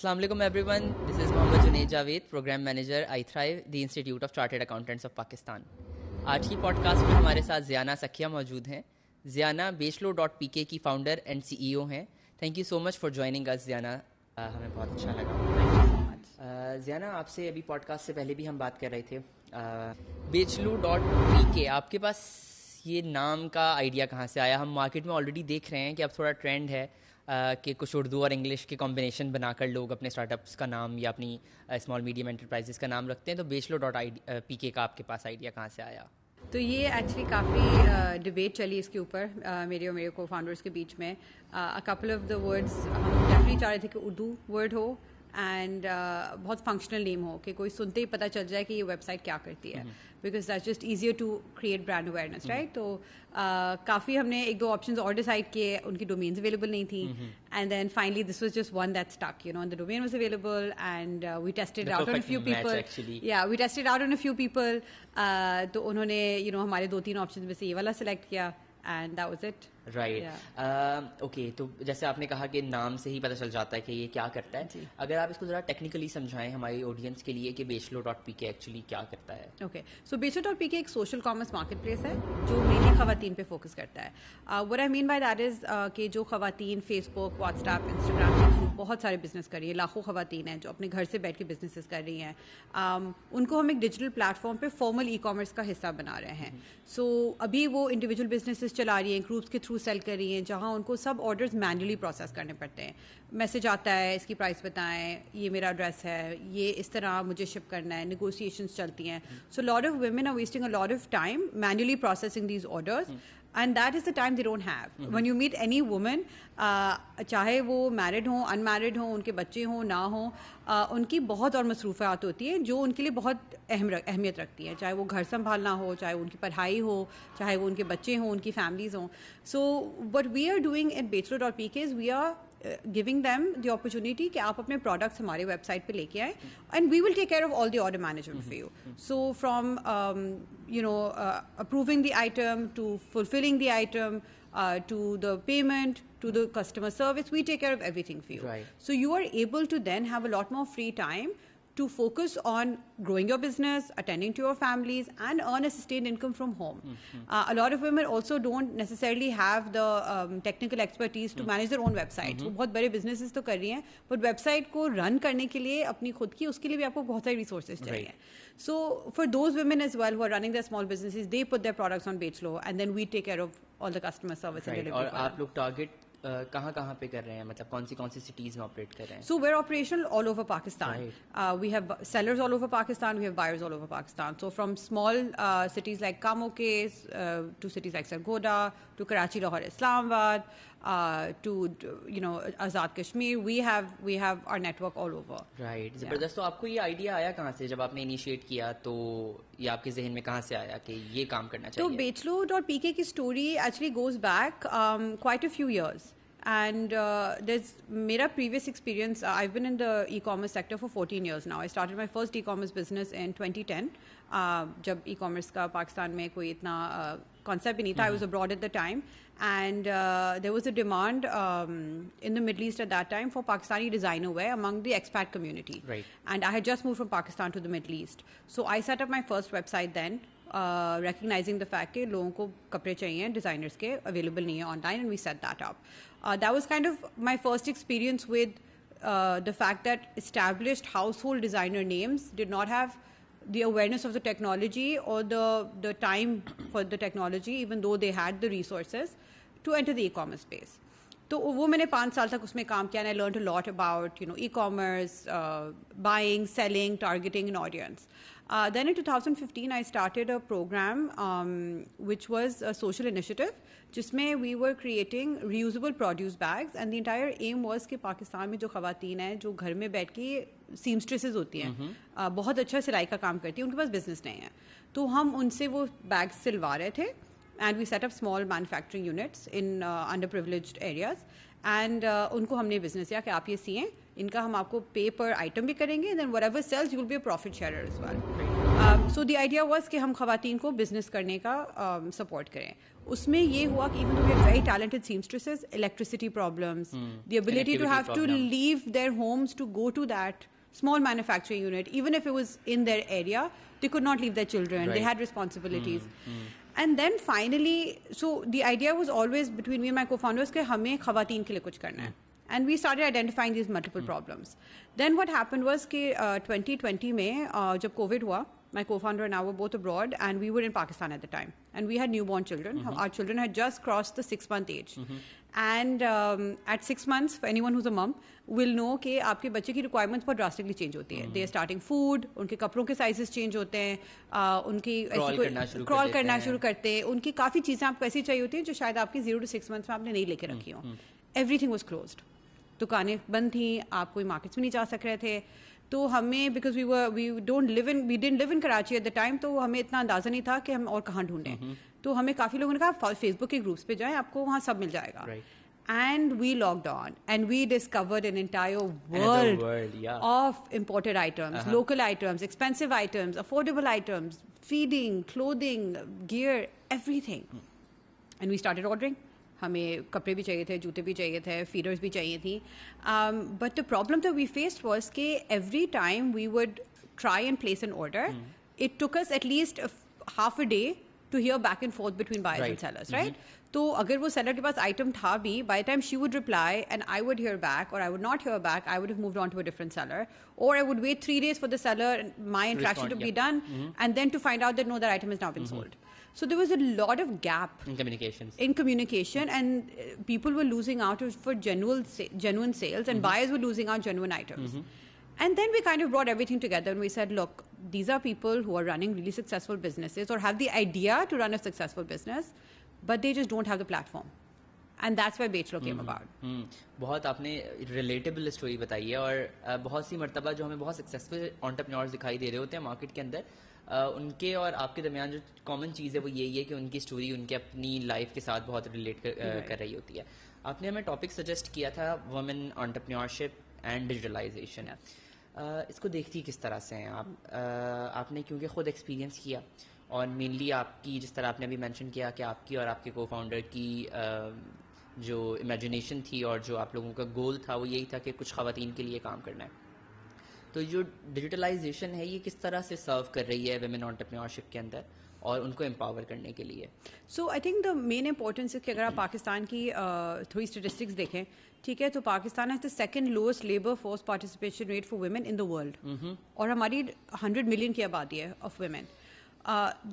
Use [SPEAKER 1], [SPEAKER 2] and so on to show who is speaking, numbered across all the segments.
[SPEAKER 1] Assalamu alaikum everyone. This is Mohammad Junaid Javed, Program Manager, I Thrive, the Institute of Chartered Accountants of Pakistan. आज की podcast में हमारे साथ ज़ियाना सखिया मौजूद हैं. ज़ियाना बेचलो.pk की फाउंडर एंड CEO हैं. Thank you so much for joining us Ziana. हमें बहुत अच्छा लगा. ज़ियाना, आपसे अभी पॉडकास्ट से पहले भी हम बात कर रहे थे. बेचलो.pk, आपके पास ये नाम का आइडिया कहाँ से आया? हम मार्केट में ऑलरेडी देख रहे हैं कि अब थोड़ा ट्रेंड है कि कुछ उर्दू और इंग्लिश के कॉम्बिनेशन बनाकर लोग अपने स्टार्टअप्स का नाम या अपनी स्मॉल मीडियम एंटरप्राइजेस का नाम रखते हैं. तो बेचलो.pk का आपके पास आइडिया कहाँ से आया?
[SPEAKER 2] तो ये एक्चुअली काफ़ी डिबेट चली इसके ऊपर मेरे और मेरे को फाउंडर्स के बीच में. A couple of the words हम डेफिनेटली चाह रहे थे कि उर्दू वर्ड हो एंड बहुत फंक्शनल नेम हो कि कोई सुनते ही पता चल जाए कि ये वेबसाइट क्या करती है, because that's just easier to create brand awareness, right. तो काफ़ी हमने एक दो ऑप्शंस और डिसाइड किए. उनकी डोमेन्स अवेलेबल नहीं थी and then finally this was just one that stuck, you know, and the domain was available and we tested out on a few people. We tested out on a few people. तो उन्होंने हमारे 2-3 option में से ये वाला select किया and that was it.
[SPEAKER 1] Right. Okay, तो जैसे आपने कहा कि नाम से ही पता चल जाता है कि ये क्या करता है. अगर आप इसको ज़रा टेक्निकली समझाएं हमारी ऑडियंस के लिए कि बेचलो.pk एक्चुअली क्या करता है.
[SPEAKER 2] ओके, सो बेचलो.pk एक सोशल कॉमर्स मार्केट प्लेस है जो मेनली खवातीन पे फोकस करता है. What I mean by that is कि जो खवातीन फेसबुक, व्हाट्सएप, इंस्टाग्राम के थ्रू बहुत सारे बिजनेस कर रही है, लाखों खवातीन हैं जो अपने घर से बैठ के बिजनेसेस कर रही हैं, उनको हम एक डिजिटल प्लेटफॉर्म पे फॉर्मल ई कॉमर्स का हिस्सा बना रहे हैं. सो अभी वो इंडिविजुअल बिजनेसेस चला रही हैं, ग्रुप्स के थ्रू सेल कर रही हैं, जहां उनको सब ऑर्डर्स मैन्युअली प्रोसेस करने पड़ते हैं. मैसेज आता है, इसकी प्राइस बताएं, ये मेरा एड्रेस है, ये इस तरह मुझे शिप करना है, नेगोशिएशंस चलती हैं. So lot of women are wasting a lot of time manually processing these orders and that is the time they don't have. When you meet any woman, चाहे वो मैरिड हो, अनमैरिड हो, उनके बच्चे हों ना हो, उनकी बहुत और मसरूफ़ात होती हैं जो उनके लिए बहुत अहमियत रखती हैं. चाहे वो घर संभालना हो, चाहे उनकी पढ़ाई हो, चाहे वो उनके बच्चे हों, उनकी फैमिलीज़ हों. सो what we are doing at बेचलो.pk is we are giving them the opportunity कि आप अपने products हमारे website पे लेके आएं and we will take care of all the order management for you. So from approving the item to fulfilling the item to the payment to the customer service, we take care of everything for you.
[SPEAKER 1] Right.
[SPEAKER 2] So you are able to then have a lot more free time to focus on growing your business, attending to your families, and earn a sustained income from home. A lot of women also don't necessarily have the technical expertise to manage their own websites. वो बहुत बड़े businesses तो कर रही हैं, but website को run करने के लिए अपनी खुद की उसके लिए भी आपको बहुत सारी resources चाहिए. So for those women as well who are running their small businesses, they put their products on Beachlo, and then we take care of all the customer service and delivery.
[SPEAKER 1] और आप लोग target कहाँ पे कर रहे हैं, मतलब कौन सी सिटीज में ऑपरेट कर रहे हैं?
[SPEAKER 2] So we're operational all over Pakistan. Right. We have sellers all over Pakistan. We have buyers all over Pakistan. So from small cities like Kamoke to cities like Sargodha to Karachi, Lahore, Islamabad to Azad Kashmir, we have our network all over.
[SPEAKER 1] Right. जबरदस्त. तो आपको ये idea आया कहाँ से? जब आपने initiate किया तो ये आपके जहन में कहाँ से आया कि ये काम करना चाहिए?
[SPEAKER 2] तो बेचलो.pk की story actually goes back quite a few years. And there's mera previous experience. I've been in the e-commerce sector for 14 years now. I started my first e-commerce business in 2010. जब e-commerce का पाकिस्तान में कोई इतना concept भी नहीं था. I was abroad at the time, and there was a demand in the Middle East at that time for Pakistani designer wear among the expat community.
[SPEAKER 1] Right.
[SPEAKER 2] And I had just moved from Pakistan to the Middle East, so I set up my first website then. Recognizing the fact कि लोगों को कपड़े चाहिए designers के available नहीं है online, and we set that up. That was kind of my first experience with the fact that established household designer names did not have the awareness of the technology or the time for the technology, even though they had the resources to enter the e-commerce space. तो वो मैंने 5 साल तक उसमें काम किया, and I learned a lot about e-commerce, buying, selling, targeting an audience. Then in 2015 I started a program which was a social initiative जिसमें we were creating reusable produce bags, and the entire aim was कि पाकिस्तान में जो ख़वातीन हैं जो घर में बैठ के seamstresses होती हैं, बहुत अच्छा सिलाई का काम करती हैं, उनके पास बिजनेस नहीं है, तो हम उनसे वो बैग्स सिलवा रहे थे. And we set up small manufacturing units in underprivileged areas, and उनको हमने business दिया कि आप ये सिएं इनका हम आपको पे पर आइटम भी करेंगे, then whatever sells you will be a profit sharer as well. So the idea was कि हम खवातीन को बिजनेस करने का सपोर्ट करें. उसमें ये हुआ कि even though we had very talented seamstresses, electricity problems, the ability to have to leave their homes to go to that small manufacturing unit, even if it was in their area, they could not leave their children. They had responsibilities. And then finally, so the idea was always between me and my co-founders कि हमें खवातीन के लिए कुछ करना है. And we started identifying these multiple problems. Then what happened was कि 2020 में जब COVID हुआ, my co-founder and I were both abroad, and we were in Pakistan at the time. And we had newborn children. Our children had just crossed the 6-month age. And at 6 months, for anyone who's a mom, will know कि आपके बच्चे की requirements बहुत drastically change होती है. They are starting food, उनके कपड़ों के sizes change होते हैं, उनकी crawl करना शुरू करते हैं, उनकी काफ़ी चीज़ें आपको ऐसी चाहिए होती हैं जो शायद आपकी 0 to 6 months में आपने नहीं लेके रखी हो. Everything was closed. दुकानें बंद थी, आप कोई मार्केट्स में नहीं जा सक रहे थे. तो हमें because we didn't live in Karachi at the time, तो हमें इतना अंदाज़ा नहीं था कि हम और कहाँ ढूंढें. तो हमें काफ़ी लोगों ने कहा फेसबुक के ग्रुप्स पे जाएं, आपको वहाँ सब मिल जाएगा. And we logged on and we discovered an entire world of imported items, local items, expensive items, affordable items, feeding, clothing, gear, everything. And we started ordering. हमें कपड़े भी चाहिए थे, जूते भी चाहिए थे, फीडर्स भी चाहिए थी. But the problem that we faced was कि every time we would try and place an order, it took us at least half a day to hear back and forth between buyers and sellers, right? तो अगर वो seller के पास item था भी, by the time she would reply and I would hear back or I would not hear back, I would have moved on to a different seller, or I would wait 3 days for the seller, my interaction to be done, and then to find out that no, that item has now been sold. So there was a lot of gap in communication, and people were losing out for genuine sales, and buyers were losing out genuine items. And then we kind of brought everything together and we said, look, these are people who are running really successful businesses or have the idea to run a successful business, but they just don't have the platform. And that's why Bechlo came about.
[SPEAKER 1] बहुत आपने relatable story बताई है, और बहुत सी मर्तबा जो हमें बहुत successful entrepreneurs दिखाई दे रहे होते हैं मार्केट के अंदर, उनके और आपके दरमियान जो कॉमन चीज़ है वो यही है कि उनकी स्टोरी उनके अपनी लाइफ के साथ बहुत रिलेट कर रही होती है. आपने हमें टॉपिक सजेस्ट किया था वुमेन एंटरप्रेन्योरशिप एंड डिजिटलाइजेशन. इसको देखती किस तरह से हैं आप? आपने क्योंकि ख़ुद एक्सपीरियंस किया, और मेनली आपकी जिस तरह आपने अभी मेंशन किया कि आपकी और आपके को फाउंडर की जो इमेजिनेशन थी और जो आप लोगों का गोल था वो यही था कि कुछ ख़वातीन के लिए काम करना है. तो जो डिजिटलाइजेशन है ये किस तरह से सर्व कर रही है वुमेन एंटरप्रेन्योरशिप के अंदर और उनको एम्पावर करने के लिए?
[SPEAKER 2] So I think the main importance है कि अगर आप पाकिस्तान की थोड़ी स्टेटिस्टिक्स देखें, ठीक है, तो Pakistan has the second lowest labour force participation rate for women in the world, और हमारी 100 मिलियन की आबादी है of women.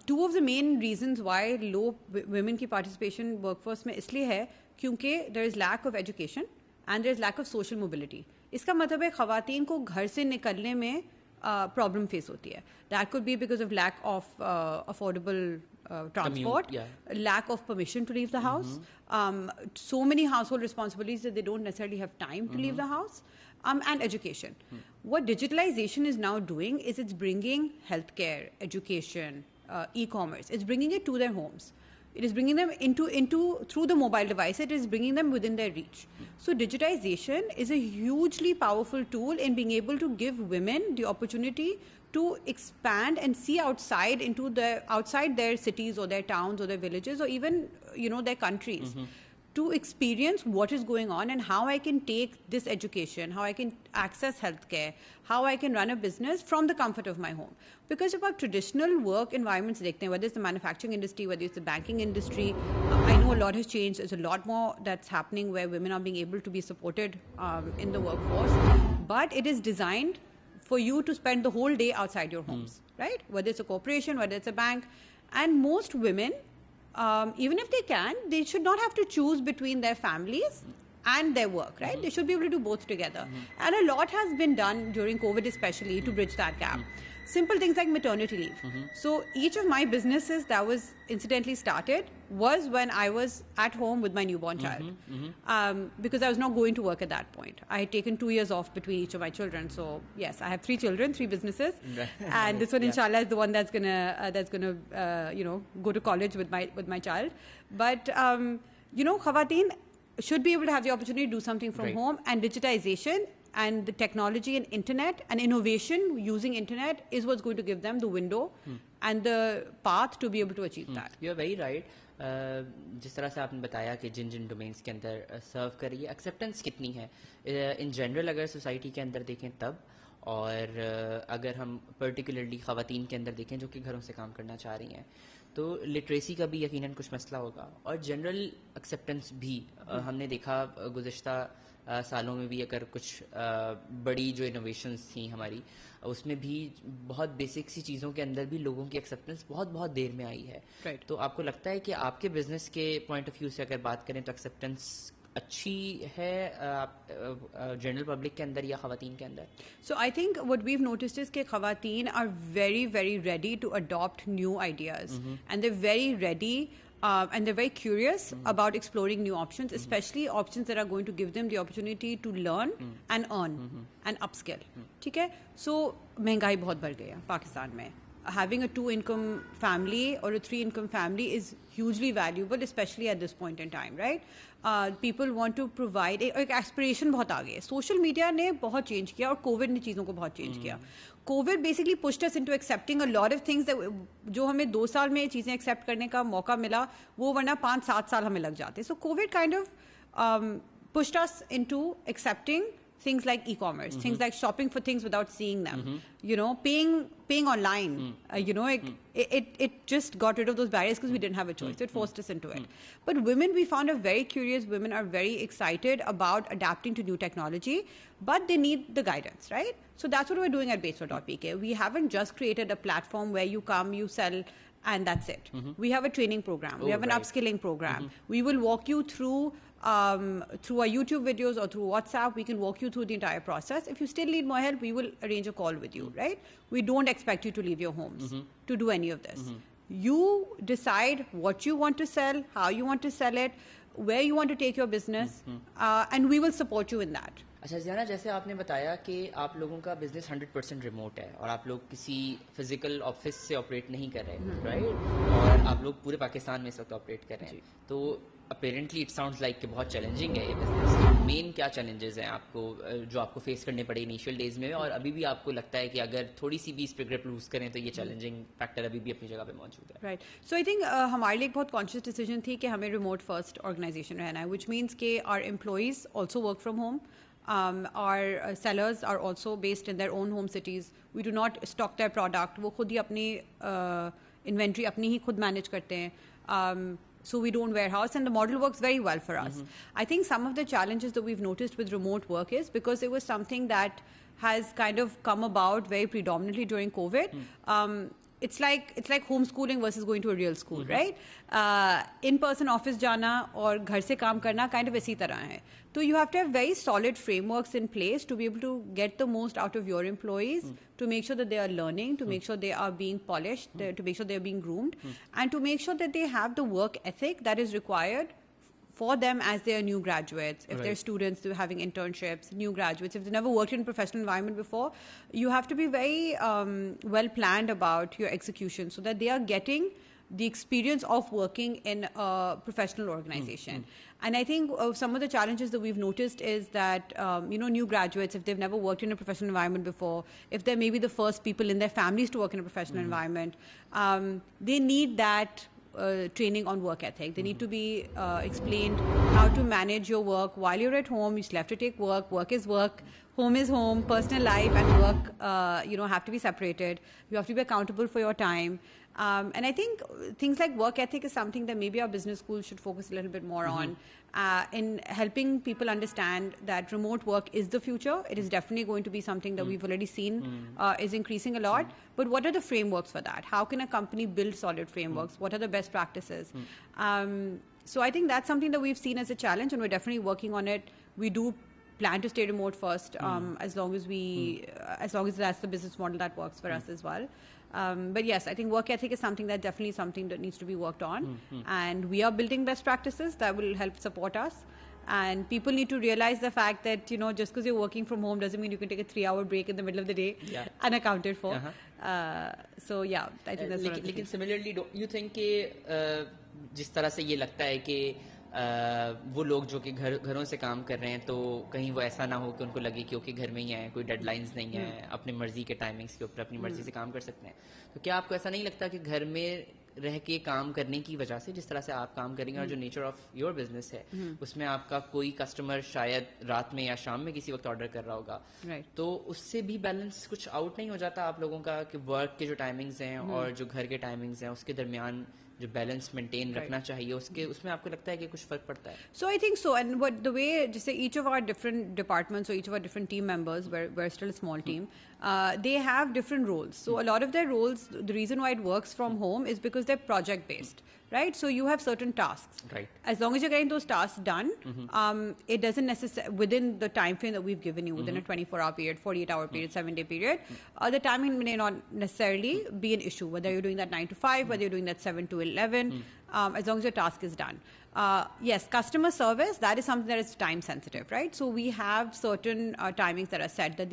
[SPEAKER 2] Two of the main reasons why low women की पार्टिसिपेशन वर्कफोर्स में इसलिए है क्योंकि there is lack of education and there is lack of social mobility. इसका मतलब है खवातीन को घर से निकलने में प्रॉब्लम फेस होती है. That could be because of lack of affordable transport, lack of permission to leave the house, so many household responsibilities that they don't necessarily have time to leave the house, and education. What digitalization is now doing is it's bringing healthcare, education, e-commerce. It's bringing it to their homes. It is bringing them into through the mobile device. It is bringing them within their reach. So digitization is a hugely powerful tool in being able to give women the opportunity to expand and see outside their cities or their towns or their villages or even their countries, to experience what is going on and how I can take this education, how I can access healthcare, how I can run a business from the comfort of my home. Because if आप traditional work environments देखते हैं, whether it's the manufacturing industry, whether it's the banking industry, I know a lot has changed. There's a lot more that's happening where women are being able to be supported in the workforce, but it is designed for you to spend the whole day outside your homes, right? Whether it's a corporation, whether it's a bank. And most women, even if they can, they should not have to choose between their families and their work, right? They should be able to do both together. And a lot has been done during COVID especially to bridge that gap. Simple things like maternity leave. So each of my businesses that was incidentally started was when I was at home with my newborn child, because I was not going to work at that point. I had taken 2 years off between each of my children. So yes, I have 3 children, 3 businesses, and this one inshallah is the one that's gonna go to college with my child. But Khawateen should be able to have the opportunity to do something from home, and digitization and the technology and internet and innovation using internet is what's going to give them the window and the path to be able to achieve that.
[SPEAKER 1] You are very right. जिस तरह से आपने बताया कि जिन जिन domains के अंदर सर्व कर रही है, एक्सेप्टेंस कितनी है इन जनरल अगर सोसाइटी के अंदर देखें तब, और अगर हम पर्टिकुलरली ख़वातीन के अंदर देखें जो कि घरों से काम करना चाह रही हैं, तो लिटरेसी का भी यकीनन कुछ मसला होगा, और जनरल एक्सेप्टेंस भी हमने देखा गुज़िश्ता सालों में भी, अगर कुछ बड़ी जो इनोवेशंस थी हमारी उसमें भी बहुत बेसिक सी चीज़ों के अंदर भी लोगों की एक्सेप्टेंस बहुत देर में आई है.
[SPEAKER 2] Right.
[SPEAKER 1] तो आपको लगता है कि आपके बिजनेस के पॉइंट ऑफ व्यू से अगर बात करें तो एक्सेप्टेंस अच्छी है जनरल पब्लिक के अंदर या ख़वातीन के अंदर?
[SPEAKER 2] So I think what we've noticed is कि ख़वातीन are very very ready to adopt new ideas and they're very ready and they're very curious about exploring new options, especially options that are going to give them the opportunity to learn and earn and upskill. ठीक है? So महंगाई बहुत बढ़ गई है पाकिस्तान में. Having a 2-income family or a 3-income family is hugely valuable, especially at this point in time, right? People want to provide एक aspiration बहुत आ गई है. Social media ने बहुत change किया और COVID ने चीज़ों को बहुत change किया. COVID basically pushed us into accepting a lot of things that जो हमें 2 साल में चीज़ें accept करने का मौका मिला, वो वरना 5-7 साल हमें लग जाते. So COVID kind of pushed us into accepting things like e-commerce, things like shopping for things without seeing them, you know, paying online, you know, it just got rid of those barriers because we didn't have a choice. It forced us into it. But women, we found, are very curious. Women are very excited about adapting to new technology, but they need the guidance, right? So that's what we're doing at Baseball.pk. We haven't just created a platform where you come, you sell, and that's it. We have a training program. We have an upskilling program. We will walk you through our YouTube videos or through WhatsApp. We can walk you through the entire process. If you still need more help, we will arrange a call with you, right? We don't expect you to leave your homes to do any of this. You decide what you want to sell, how you want to sell it, where you want to take your business, and we will support you in that.
[SPEAKER 1] अच्छा ज़ियाना, जैसे आपने बताया कि आप लोगों का business 100% remote है और आप लोग किसी फिजिकल ऑफिस से ऑपरेट नहीं कर रहे, राइट? और आप लोग पूरे पाकिस्तान में इस वक्त ऑपरेट कर रहे हैं, तो अपेरेंटली इट साउंड्स लाइक कि बहुत चैलेंजिंग है ये बिजनेस. मेन क्या चैलेंजेस हैं आपको जो आपको फेस करने पड़े इनिशियल डेज में, और अभी भी आपको लगता है कि अगर थोड़ी सी भी इस पर ग्रिप लूज करें तो ये चैलेंजिंग फैक्टर अभी भी अपनी जगह पे मौजूद है?
[SPEAKER 2] राइट. सो आई थिंक हमारे लिए एक बहुत कॉन्शियस डिसीजन थी कि हमें रिमोट फर्स्ट ऑर्गेनाइजेशन रहना है, विच मीन्स के our employees also work from home. Our sellers are also based in their own home cities. We do not stock their product. वो खुद ही अपनी inventory अपनी ही खुद manage करते हैं. So we don't warehouse, and the model works very well for us. I think some of the challenges that we've noticed with remote work is because it was something that has kind of come about very predominantly during COVID. It's like homeschooling versus going to a real school, right? In-person office जाना और घर से काम करना kind of इसी तरह है. So you have to have very solid frameworks in place to be able to get the most out of your employees, to make sure that they are learning, to make sure they are being polished, to make sure they are being groomed, and to make sure that they have the work ethic that is required for them as they are new graduates. If they're students, they're having internships, new graduates. If they've never worked in a professional environment before, you have to be very well planned about your execution so that they are getting the experience of working in a professional organization. And I think some of the challenges that we've noticed is that, new graduates, if they've never worked in a professional environment before, if they're maybe the first people in their families to work in a professional environment, they need that training on work ethic. They need to be explained how to manage your work while you're at home. You still have to take work. Work is work. Home is home. Personal life and work, have to be separated. You have to be accountable for your time. And I think things like work ethic is something that maybe our business schools should focus a little bit more on in helping people understand that remote work is the future. It is definitely going to be something that we've already seen is increasing a lot. But what are the frameworks for that? How can a company build solid frameworks? What are the best practices? So I think that's something that we've seen as a challenge, and we're definitely working on it. We do plan to stay remote first, as long as that's the business model that works for us as well. But yes, I think work ethic is something that needs to be worked on, and we are building best practices that will help support us. And people need to realize the fact that just because you're working from home doesn't mean you can take a 3-hour break in the middle of the day unaccounted for. So yeah, I think that's.
[SPEAKER 1] लेकिन similarly, don't you think कि जिस तरह से ये लगता है कि वो लोग जो कि घरों से काम कर रहे हैं, तो कहीं वो ऐसा ना हो कि उनको लगे कि ओके घर में ही आए, कोई डेडलाइंस नहीं है, अपनी मर्जी के टाइमिंग्स के ऊपर अपनी मर्जी से काम कर सकते हैं। तो क्या आपको ऐसा नहीं लगता कि घर में रह के काम करने की वजह से, जिस तरह से आप काम करेंगे और जो नेचर ऑफ योर बिजनेस है, उसमें आपका कोई कस्टमर शायद रात में या शाम में किसी वक्त ऑर्डर कर रहा होगा, तो उससे भी बैलेंस कुछ आउट नहीं हो जाता आप लोगों का कि वर्क के जो टाइमिंग्स हैं और जो घर के टाइमिंग्स हैं उसके दरमियान जो बैलेंस मेंटेन रखना चाहिए, उसके उसमें आपको लगता है कि कुछ फर्क पड़ता है?
[SPEAKER 2] So I think so, and what the way just say each of our different departments or each of our different team members, we're still a small team, they have different roles. So a lot of their roles, the reason why it works from home is because they're project based, right? So you have certain tasks.
[SPEAKER 1] Right.
[SPEAKER 2] As long as you're getting those tasks done, it doesn't necessarily within the time frame that we've given you, within a 24-hour period, 48-hour period, 7-day period, the timing may not necessarily be an issue. Whether you're doing that 9 to 5, whether you're doing that 7 to 11, as long as your task is done. Yes, customer service, that is something that is time sensitive, right? So we have certain timings that are set, that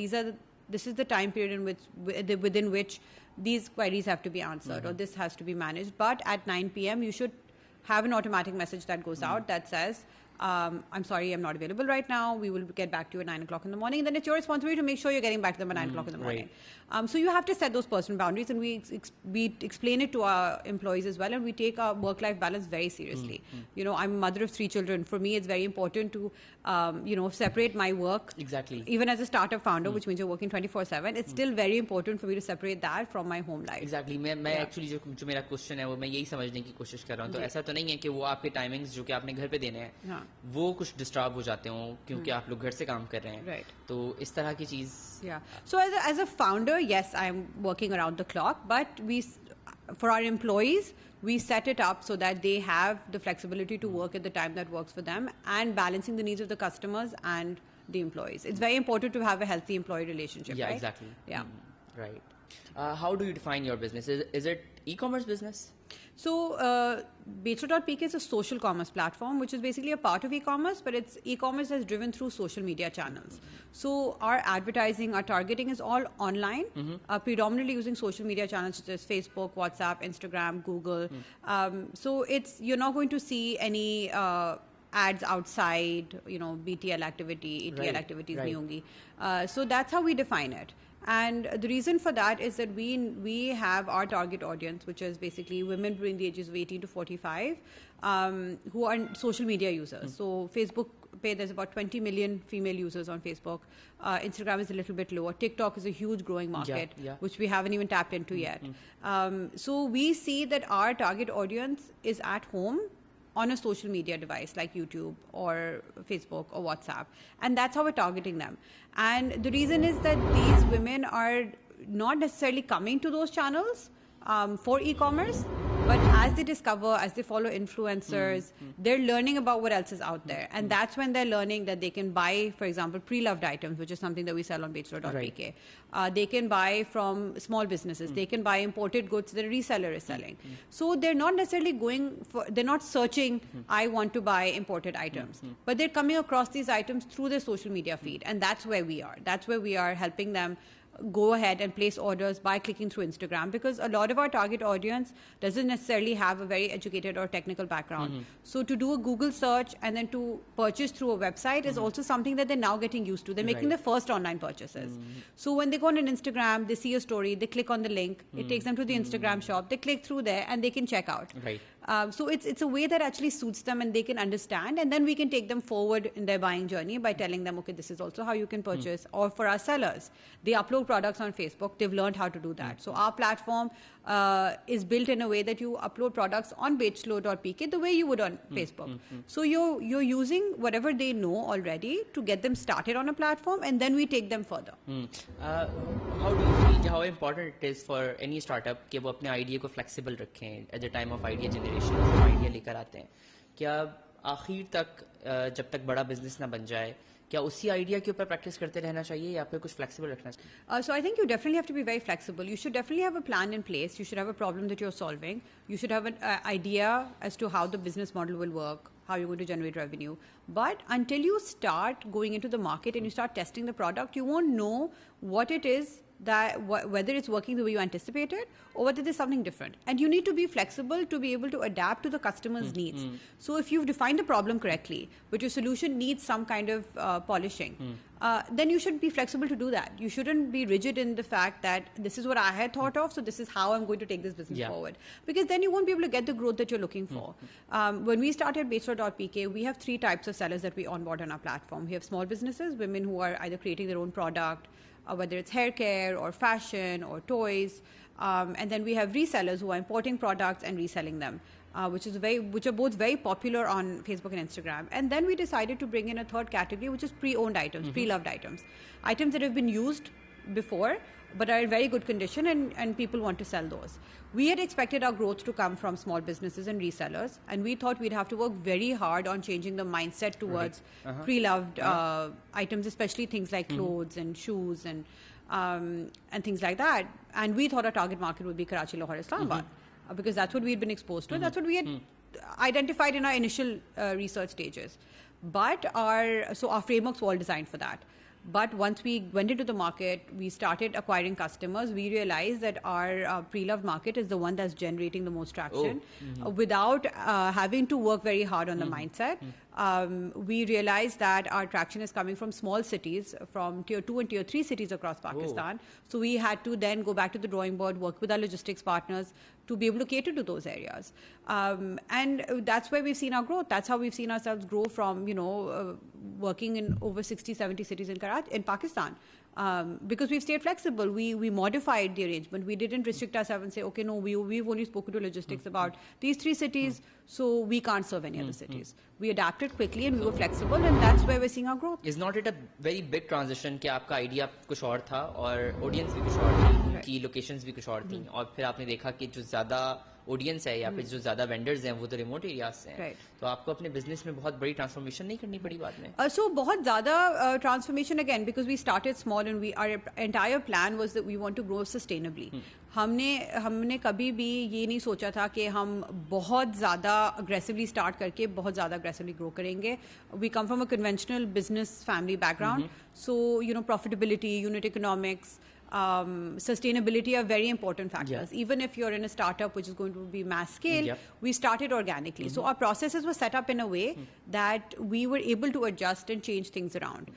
[SPEAKER 2] this is the time period in which within which these queries have to be answered or this has to be managed. But at 9 p.m. you should have an automatic message that goes out that says, I'm sorry, I'm not available right now. We will get back to you at 9 o'clock in the morning. And then it's your responsibility to make sure you're getting back to them at 9 o'clock in the morning. Right. So you have to set those personal boundaries, and we explain it to our employees as well, and we take our work-life balance very seriously. You know, I'm a mother of 3 children. For me, it's very important to, separate my work.
[SPEAKER 1] Exactly.
[SPEAKER 2] Even as a startup founder, which means you're working 24/7, it's still very important for me to separate that from my home life.
[SPEAKER 1] Exactly. मैं actually जो मेरा question है वो मैं यही समझने की कोशिश कर रहा हूँ। तो ऐसा तो नहीं है कि वो आपके टाइमिंग्स जो कि आपने घर पे देने हैं वो कुछ डिस्टर्ब हो जाते हों क्योंकि आप लोग घर से काम कर रहे हैं।
[SPEAKER 2] Right.
[SPEAKER 1] तो इस तरह की चीज़।
[SPEAKER 2] Yeah. So as a founder, yes, I'm working around the clock, but for our employees, we set it up so that they have the flexibility to work at the time that works for them and balancing the needs of the customers and the employees. It's very important to have a healthy employee relationship,
[SPEAKER 1] yeah,
[SPEAKER 2] right?
[SPEAKER 1] Exactly.
[SPEAKER 2] Yeah.
[SPEAKER 1] Right. How do you define your business? Is it e-commerce business?
[SPEAKER 2] So, Bachelor.pk is a social commerce platform, which is basically a part of e-commerce, but it's e-commerce that's driven through social media channels. So, our advertising, our targeting is all online, predominantly using social media channels such as Facebook, WhatsApp, Instagram, Google. So, you're not going to see any ads outside, BTL activity, ETL activities nahi hongi. So, that's how we define it. And the reason for that is that we have our target audience, which is basically women between the ages of 18 to 45, who are social media users. So Facebook there's about 20 million female users on Facebook. Instagram is a little bit lower. TikTok is a huge growing market, which we haven't even tapped into yet. So we see that our target audience is at home on a social media device like YouTube or Facebook or WhatsApp. And that's how we're targeting them. And the reason is that these women are not necessarily coming to those channels for e-commerce, but as they discover, as they follow influencers, they're learning about what else is out there. And that's when they're learning that they can buy, for example, pre-loved items, which is something that we sell on Bachelor.pk. They can buy from small businesses. They can buy imported goods that a reseller is selling. So they're not necessarily they're not searching, I want to buy imported items. But they're coming across these items through their social media feed. And that's where we are. That's where we are helping them go ahead and place orders by clicking through Instagram, because a lot of our target audience doesn't necessarily have a very educated or technical background. So to do a Google search and then to purchase through a website is also something that they're now getting used to. They're making their first online purchases. So when they go on an Instagram, they see a story, they click on the link, it takes them to the Instagram shop, they click through there and they can check out.
[SPEAKER 1] Right.
[SPEAKER 2] So it's a way that actually suits them and they can understand, and then we can take them forward in their buying journey by telling them, okay, this is also how you can purchase. Or for our sellers, they upload products on Facebook, they've learned how to do that. So our platform is built in a way that you upload products on Bachelor.pk the way you would on Facebook. So you're using whatever they know already to get them started on a platform, and then we take them further.
[SPEAKER 1] How do you feel how important it is for any startup कि वो अपने idea को flexible रखें at the time of idea generation, जब idea लेकर आते हैं? क्या आखिर तक जब तक बड़ा business ना बन जाए, क्या उसी आइडिया के ऊपर प्रैक्टिस करते रहना चाहिए या फिर कुछ फ्लेक्सिबल रखना चाहिए?
[SPEAKER 2] So I think you definitely have to be very flexible. You should definitely have a plan in place. You should have a problem that you're solving. You should have an idea as to how the business model will work, how you're going to generate revenue. But until you start going into the market and you start testing the product, you won't know what it is that whether it's working the way you anticipated or whether there's something different. And you need to be flexible to be able to adapt to the customer's needs. So if you've defined the problem correctly, but your solution needs some kind of polishing, then you should be flexible to do that. You shouldn't be rigid in the fact that this is what I had thought of, so this is how I'm going to take this business forward. Because then you won't be able to get the growth that you're looking for. When we started Bachelor.pk, we have 3 types of sellers that we onboard on our platform. We have small businesses, women who are either creating their own product, whether it's hair care or fashion or toys. And then we have resellers who are importing products and reselling them, which are both very popular on Facebook and Instagram. And then we decided to bring in a third category, which is pre-owned items, pre-loved items that have been used before but are in very good condition, and people want to sell those. We had expected our growth to come from small businesses and resellers, and we thought we'd have to work very hard on changing the mindset towards pre-loved items, especially things like clothes and shoes and things like that. And we thought our target market would be Karachi, Lahore, Islamabad, because that's what we'd been exposed to, and that's what we had identified in our initial research stages. But our frameworks were all designed for that. But once we went into the market, we started acquiring customers. We realized that our pre-loved market is the one that's generating the most traction without having to work very hard on the mindset. We realized that our traction is coming from small cities, from tier 2 and tier 3 cities across Pakistan. So we had to then go back to the drawing board, work with our logistics partners to be able to cater to those areas. And that's where we've seen our growth. That's how we've seen ourselves grow from, working in over 60, 70 cities in Pakistan. Because we've stayed flexible. We modified the arrangement. We didn't restrict ourselves and say, okay, no, we've only spoken to logistics about these 3 cities, so we can't serve any other cities. We adapted quickly and we were flexible, and that's where we're seeing our growth.
[SPEAKER 1] Is not it a very big transition कि आपका idea कुछ और था और audience भी कुछ और थी, उनकी locations भी कुछ और थी, और फिर आपने देखा कि जो ज़्यादा ऑडियंस है या फिर जो ज़्यादा वेंडर्स हैं वो तो रिमोट एरियाज से हैं, तो आपको अपने बिजनेस में बहुत बड़ी ट्रांसफॉर्मेशन नहीं करनी पड़ी बाद में?
[SPEAKER 2] So बहुत ज़्यादा transformation again because we started small and our entire plan was that we want to grow sustainably. हमने कभी भी ये नहीं सोचा था कि हम बहुत ज़्यादा aggressively start करके बहुत ज़्यादा aggressively grow करेंगे. We come from a conventional business family background, so profitability, unit economics, sustainability are very important factors. Even if you're in a startup which is going to be mass scale, we started organically. So our processes were set up in a way that we were able to adjust and change things around.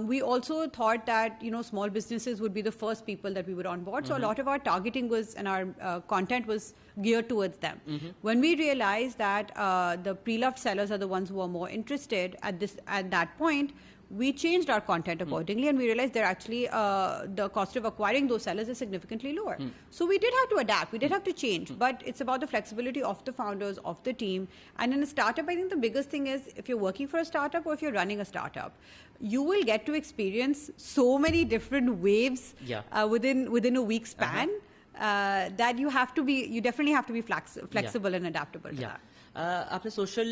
[SPEAKER 2] We also thought that small businesses would be the first people that we would onboard. So a lot of our targeting was and our content was geared towards them. When we realized that the pre-loved sellers are the ones who are more interested at that point, we changed our content accordingly, and we realized that actually the cost of acquiring those sellers is significantly lower. So we did have to adapt, we did have to change, but it's about the flexibility of the founders, of the team. And in a startup, I think the biggest thing is if you're working for a startup or if you're running a startup, you will get to experience so many different waves within a week span that you definitely have to be flexible and adaptable to that.
[SPEAKER 1] आपने social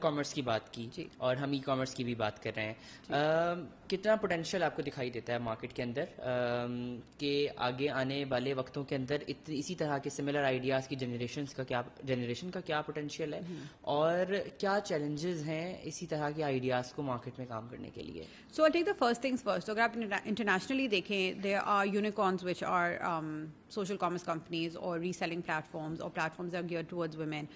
[SPEAKER 1] commerce की बात की और हम e commerce की भी बात कर रहे हैं. कितना पोटेंशियल आपको दिखाई देता है मार्केट के अंदर कि आगे आने वाले वक्तों के अंदर इसी तरह के सिमिलर आइडियाज़ की जनरेशन का क्या पोटेंशियल है और क्या चैलेंजेस हैं इसी तरह के आइडियाज़ को मार्केट में काम करने के लिए?
[SPEAKER 2] So I'll take the first things first. अगर आप internationally देखें, there are unicorns which are social commerce companies or reselling platforms or platforms that are geared towards women.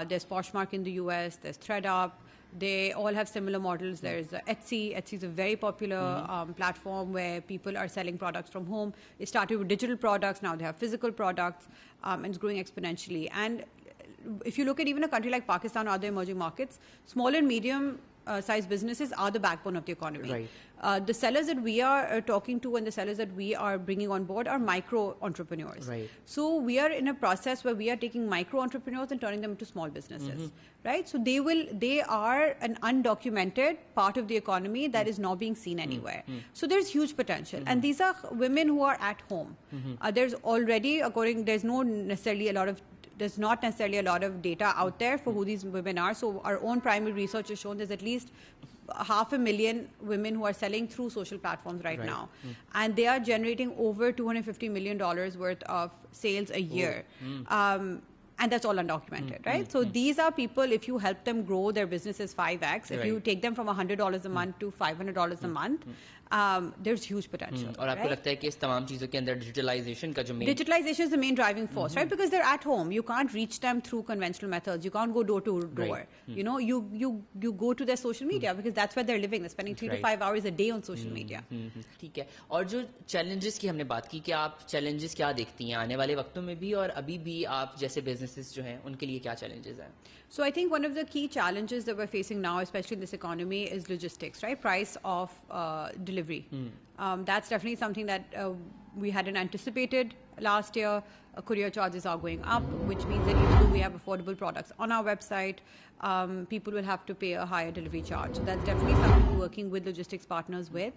[SPEAKER 2] There's Poshmark in the US, there's ThreadUp. They all have similar models. There's Etsy. Etsy is a very popular platform where people are selling products from home. It started with digital products. Now they have physical products, and it's growing exponentially. And if you look at even a country like Pakistan or other emerging markets, small and medium sized businesses are the backbone of the economy.
[SPEAKER 1] Right.
[SPEAKER 2] The sellers that we are talking to and the sellers that we are bringing on board are micro entrepreneurs.
[SPEAKER 1] Right.
[SPEAKER 2] So we are in a process where we are taking micro entrepreneurs and turning them into small businesses. Right. So they are an undocumented part of the economy that is not being seen anywhere. So there's huge potential. And these are women who are at home. There's already, there's not necessarily a lot of data out there for who these women are. So our own primary research has shown there's at least 500,000 women who are selling through social platforms right now. And they are generating over $250 million worth of sales a year. And that's all undocumented, right? So these are people, if you help them grow their businesses 5x, if you take them from $100 a month to $500 a month, there's huge potential.
[SPEAKER 1] और आपको लगता है कि इस तमाम चीज़ों के अंदर डिजिटलाइजेशन का जो main
[SPEAKER 2] Digitalization is the main driving force, right? Because they're at home. You can't reach them through conventional methods. You can't go door to door.
[SPEAKER 1] Right.
[SPEAKER 2] You know, you go to their social media because that's where they're living. They're spending 3 to 5 hours a day on social media.
[SPEAKER 1] ठीक है. और जो challenges की हमने बात की कि आप challenges क्या देखती हैं आने वाले वक्तों में भी और अभी भी आप जैसे businesses जो हैं उनके लिए क्या challenges हैं?
[SPEAKER 2] So I think one of the key challenges that we're facing now, especially in this economy, is logistics, right? Price of delivery. That's definitely something that we hadn't anticipated last year. Courier charges are going up, which means that even though we have affordable products on our website, people will have to pay a higher delivery charge. So that's definitely something we're working with logistics partners with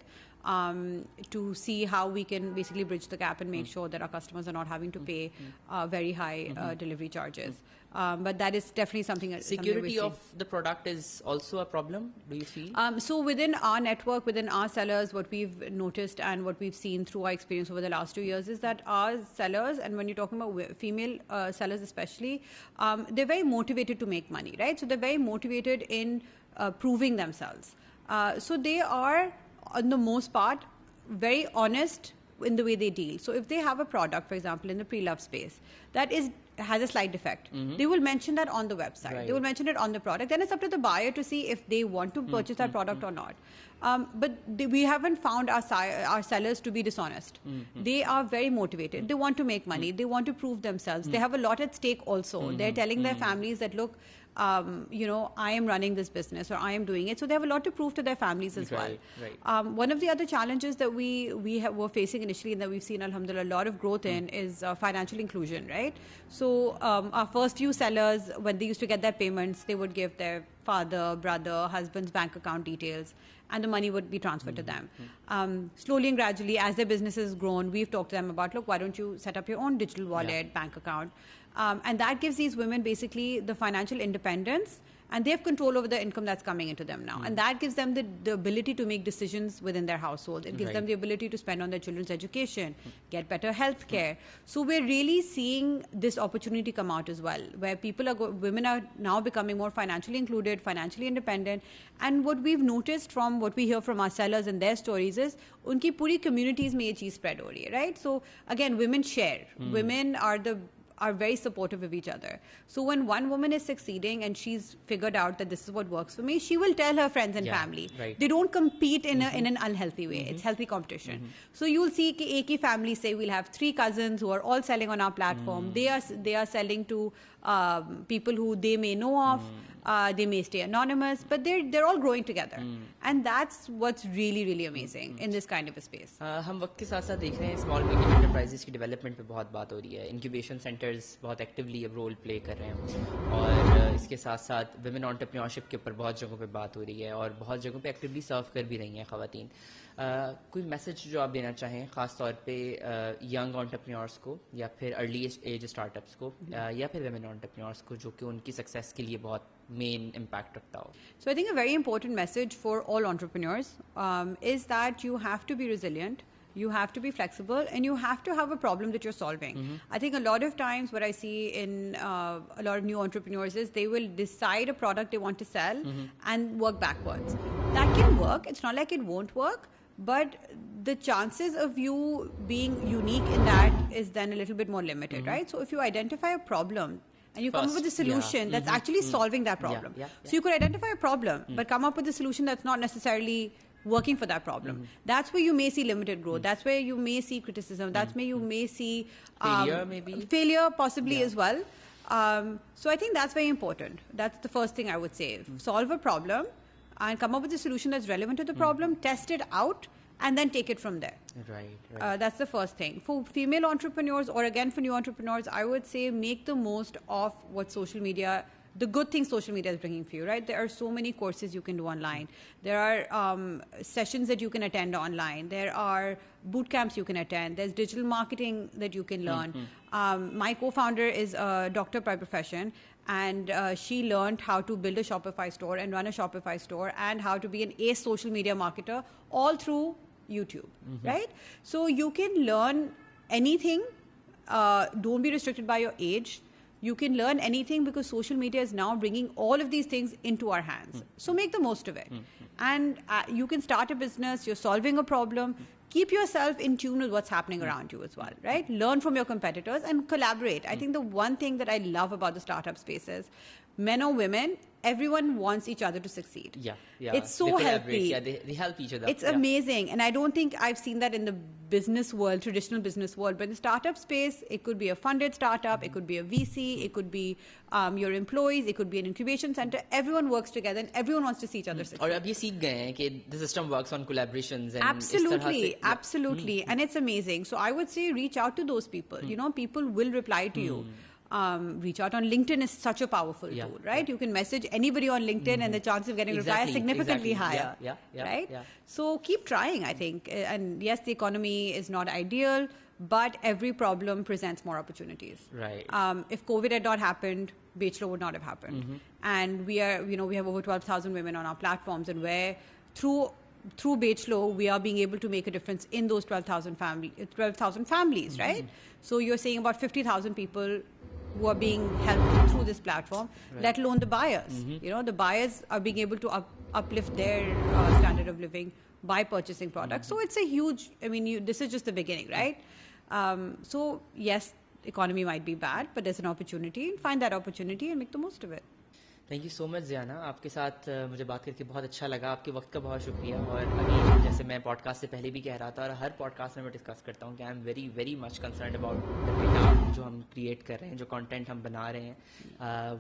[SPEAKER 2] to see how we can basically bridge the gap and make sure that our customers are not having to pay very high delivery charges. But that is definitely something.
[SPEAKER 1] Security of the product is also a problem, do you feel?
[SPEAKER 2] So within our network, within our sellers, what we've noticed and what we've seen through our experience over the last 2 years is that our sellers, and when you're talking about female sellers especially, they're very motivated to make money, right? So they're very motivated in proving themselves. So they are, on the most part, very honest in the way they deal. So if they have a product, for example, in the pre-love space, that has a slight defect, they will mention that on the website. Right. They will mention it on the product. Then it's up to the buyer to see if they want to purchase that product or not. But we haven't found our sellers to be dishonest. They are very motivated. They want to make money. They want to prove themselves. They have a lot at stake also. They're telling their families that, look, you know, I am running this business or I am doing it. So they have a lot to prove to their families as well. Right. One of the other challenges that we were facing initially and that we've seen, alhamdulillah, a lot of growth in is financial inclusion, right? So our first few sellers, when they used to get their payments, they would give their father, brother, husband's bank account details, and the money would be transferred to them. Slowly and gradually, as their business has grown, we've talked to them about, look, why don't you set up your own digital wallet, bank account? And that gives these women basically the financial independence, and they have control over the income that's coming into them now. And that gives them the ability to make decisions within their household. It gives them the ability to spend on their children's education, get better health care. So we're really seeing this opportunity come out as well, where women are now becoming more financially included, financially independent. And what we've noticed from what we hear from our sellers and their stories is, unki puri communities mein ye cheez spread ho rahi hai, right? So again, women share. Women are very supportive of each other. So when one woman is succeeding and she's figured out that this is what works for me, she will tell her friends and family. Right. They don't compete in an unhealthy way. It's healthy competition. So you'll see ki ek hi family say we'll have 3 cousins who are all selling on our platform. They are selling to people who they may know of. They may stay anonymous, but they're all growing together. And that's what's really, really amazing in this kind of a space.
[SPEAKER 1] हम वक्त के साथ साथ देख रहे हैं small medium enterprises की development पे बहुत बात हो रही है. इंक्यूबेशन सेंटर्स बहुत एक्टिवली अब रोल प्ले कर रहे हैं और इसके साथ साथ वुमेन एंटरप्रेन्योरशिप के ऊपर बहुत जगहों पे बात हो रही है और बहुत जगहों पे एक्टिवली सर्व कर भी रही हैं ख़वातीन. कोई मैसेज जो आप देना चाहें ख़ास तौर पे यंग एंटरप्रेन्योर्स को या फिर अर्ली एज स्टार्टअप्स को या फिर वुमेन एंटरप्रेन्योर्स को जो कि उनकी सक्सेस के लिए बहुत main impact रखता हो?
[SPEAKER 2] So I think a very important message for all entrepreneurs is that you have to be resilient, you have to be flexible, and you have to have a problem that you're solving. I think a lot of times what I see in a lot of new entrepreneurs is they will decide a product they want to sell and work backwards. That can work. It's not like it won't work. But the chances of you being unique in that is then a little bit more limited, right? So if you identify a problem, and you come up with a solution that's actually solving that problem. So you could identify a problem, but come up with a solution that's not necessarily working for that problem. That's where you may see limited growth. That's where you may see criticism. That's where you may see
[SPEAKER 1] failure, maybe.
[SPEAKER 2] Failure possibly as well. So I think that's very important. That's the first thing I would say. Solve a problem and come up with a solution that's relevant to the problem, test it out, and then take it from there. Right. That's the first thing. For female entrepreneurs, or again for new entrepreneurs, I would say make the most of what social media, the good things social media is bringing for you, right? There are so many courses you can do online. There are sessions that you can attend online. There are boot camps you can attend. There's digital marketing that you can learn. My co-founder is a doctor by profession, and she learned how to build a Shopify store and run a Shopify store and how to be an ace social media marketer all through YouTube, right? So you can learn anything. Don't be restricted by your age. You can learn anything because social media is now bringing all of these things into our hands. So make the most of it. And you can start a business, you're solving a problem. Keep yourself in tune with what's happening around you as well, right? Learn from your competitors and collaborate. I think the one thing that I love about the startup space is men or women, everyone wants each other to succeed.
[SPEAKER 1] Yeah.
[SPEAKER 2] It's so healthy.
[SPEAKER 1] Yeah, they help each other.
[SPEAKER 2] It's amazing. And I don't think I've seen that in the business world, traditional business world. But in the startup space, it could be a funded startup, it could be a VC, it could be your employees, it could be an incubation center. Everyone works together and everyone wants to see each other succeed.
[SPEAKER 1] और अब ये सीख गए हैं कि the system works on collaborations and
[SPEAKER 2] Absolutely. And it's amazing. So I would say reach out to those people. You know, people will reply to you. Reach out on LinkedIn is such a powerful tool, right? You can message anybody on LinkedIn and the chance of getting a reply is significantly higher, right? So keep trying, I think. And yes, the economy is not ideal, but every problem presents more opportunities.
[SPEAKER 1] Right.
[SPEAKER 2] If COVID had not happened, Bachelor would not have happened. And we have over 12,000 women on our platforms, and where through Bachelor, we are being able to make a difference in those 12,000 families, right? So you're saying about 50,000 people who are being helped through this platform, let alone the buyers. You know, the buyers are being able to uplift their standard of living by purchasing products. So it's a huge, this is just the beginning, right? So yes, economy might be bad, but there's an opportunity. Find that opportunity and make the most of it.
[SPEAKER 1] Thank you so much Ziana, आपके साथ मुझे बात करके बहुत अच्छा लगा. आपके वक्त का बहुत शुक्रिया. और अभी जैसे मैं पॉडकास्ट से पहले भी कह रहा था और हर पॉडकास्ट में मैं डिस्कस करता हूँ कि I am very very much concerned about the data जो हम क्रिएट कर रहे हैं, जो कंटेंट हम बना रहे हैं,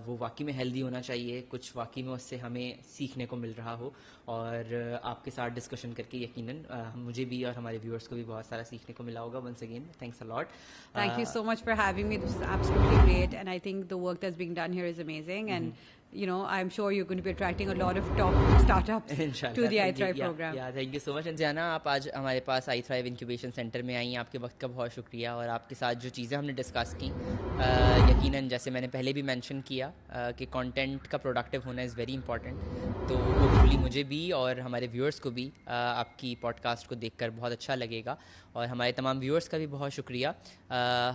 [SPEAKER 1] वो वाकई में हेल्दी होना चाहिए, कुछ वाकई में उससे हमें सीखने को मिल रहा हो. और आपके साथ डिस्कशन करके यकीनन मुझे भी और हमारे व्यूअर्स को भी बहुत सारा सीखने को मिला होगा. Once again thanks a lot.
[SPEAKER 2] Thank you so much for having me. This is absolutely great, and I think the work that's being done here is amazing. And you know, I'm sure you're going to be attracting a lot of top startups to the iThrive program.
[SPEAKER 1] Yeah, thank you so much. And Ziana, आप आज हमारे पास iThrive Incubation Center में आई. आपके वक्त का बहुत शुक्रिया. और आपके साथ जो चीज़ें हमने डिस्कस की, यकीनन जैसे मैंने पहले भी मेंशन किया कि कंटेंट का प्रोडक्टिव होना इज़ वेरी इंपॉर्टेंट. तो होपफुली मुझे भी और हमारे व्यूअर्स को भी आपकी पॉडकास्ट को देखकर बहुत अच्छा लगेगा. और हमारे तमाम व्यूअर्स का भी बहुत शुक्रिया.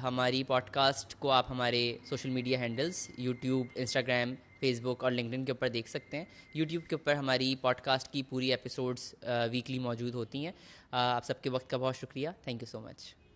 [SPEAKER 1] हमारी पॉडकास्ट को आप हमारे social media handles YouTube, Instagram, Facebook और लिंक्डइन के ऊपर देख सकते हैं. यूट्यूब के ऊपर हमारी पॉडकास्ट की पूरी एपिसोड्स वीकली मौजूद होती हैं. आप सबके वक्त का बहुत शुक्रिया. Thank you so much.